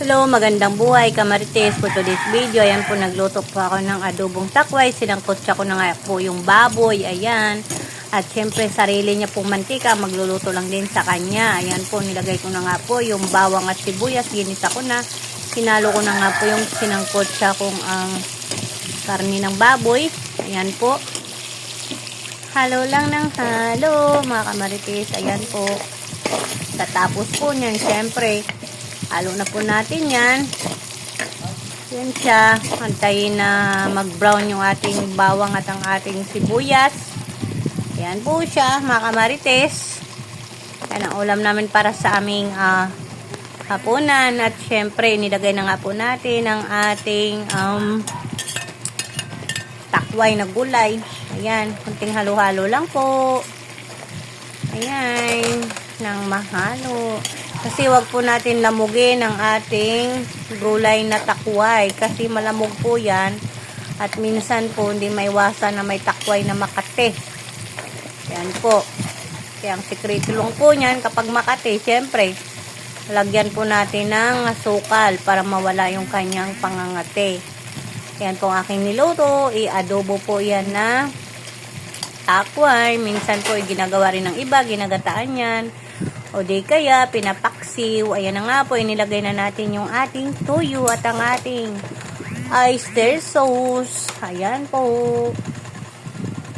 Hello, magandang buhay kamarites. For today's video, ayan po, nagluto po ako ng adobong takway. Sinangkot siya ko na nga po yung baboy, ayan. At syempre, sarili niya pong mantika, magluluto lang din sa kanya. Ayan po, nilagay ko na nga po yung bawang at sibuyas, ginisa ko na. Hinalo ko na nga po yung sinangkot siya kung ang karni ng baboy. Ayan po. Halo lang ng halo, mga kamarites. Ayan po. Tatapos po niyan, syempre, halo na po natin yan. Yan siya. Antayin na mag-brown yung ating bawang at ang ating sibuyas. Yan po siya, mga kamarites. Yan ang ulam namin para sa aming hapunan. At syempre, nilagay na nga po natin ang ating takway na gulay. Ayan, kunting halo-halo lang po. Ayan, nang mahalo. Kasi wag po natin lamugin ang ating gulay na takway. Kasi malamog po yan. At minsan po hindi maiwasan na may takway na makate. Yan po. Kaya ang sikreto lang po niyan kapag makate, syempre, lagyan po natin ng asukal para mawala yung kanyang pangangate. Yan po ang aking niluto. I-adobo po yan na takway. Minsan po ginagawa rin ng iba, ginagataan yan. O di kaya, pinapaksiw. Ayan na nga po, inilagay na natin yung ating tuyo at ang ating oyster sauce. Ayan po.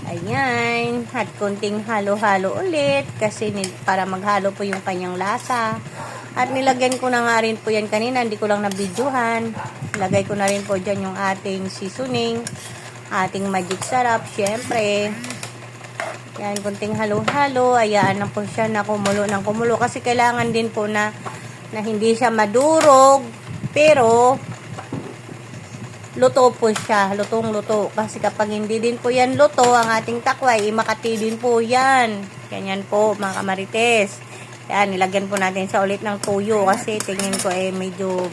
Ayan. At kunting halo-halo ulit kasi para maghalo po yung kanyang lasa. At nilagyan ko na nga rin po yan kanina, hindi ko lang nabidyohan. Lagay ko na rin po dyan yung ating seasoning, ating magic sarap, syempre. Yan, kunting halo-halo. Ayaan lang po siya na kumulo ng kumulo. Kasi kailangan din po na hindi siya madurog. Pero, luto po siya. Lutong-luto. Kasi kapag hindi din po yan luto, ang ating takway, makati din po yan. Ganyan po, mga kamarites. Yan, nilagyan po natin sa ulit ng tuyo. Kasi tingin ko medyo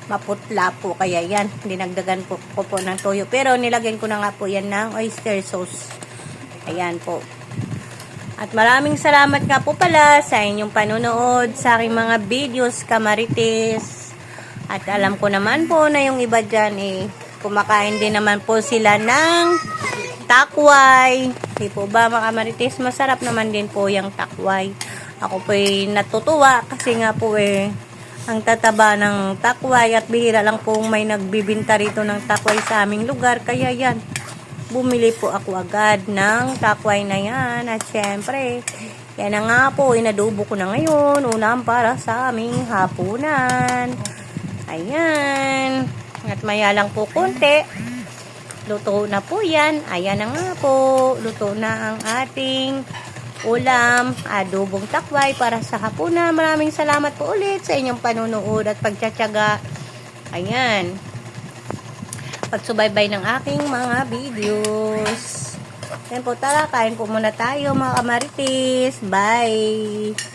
maputla po. Kaya yan, dinagdagan po ng tuyo. Pero nilagyan ko na nga po yan ng oyster sauce. Ayan po. At maraming salamat nga po pala sa inyong panonood sa aking mga videos, kamarites. At alam ko naman po na yung iba dyan kumakain din naman po sila ng takway. Di po ba, mga kamarites? Masarap naman din po yung takway. Ako po natutuwa kasi nga po ang tataba ng takway at bihira lang po may nagbibinta rito ng takway sa aming lugar. Kaya yan, bumili po ako agad ng takway na yan. At syempre, yan na nga po, inadubo ko na ngayon. Ulam para sa aming hapunan. Ayan. At maya lang po konti. Luto na po yan. Ayan na nga po. Luto na ang ating ulam, adobong takway para sa hapunan. Maraming salamat po ulit sa inyong panunood at pagtsatsaga. Ayan. Pagsubaybay ng aking mga videos. Yan po, tara, kain po muna tayo, mga kamarites. Bye!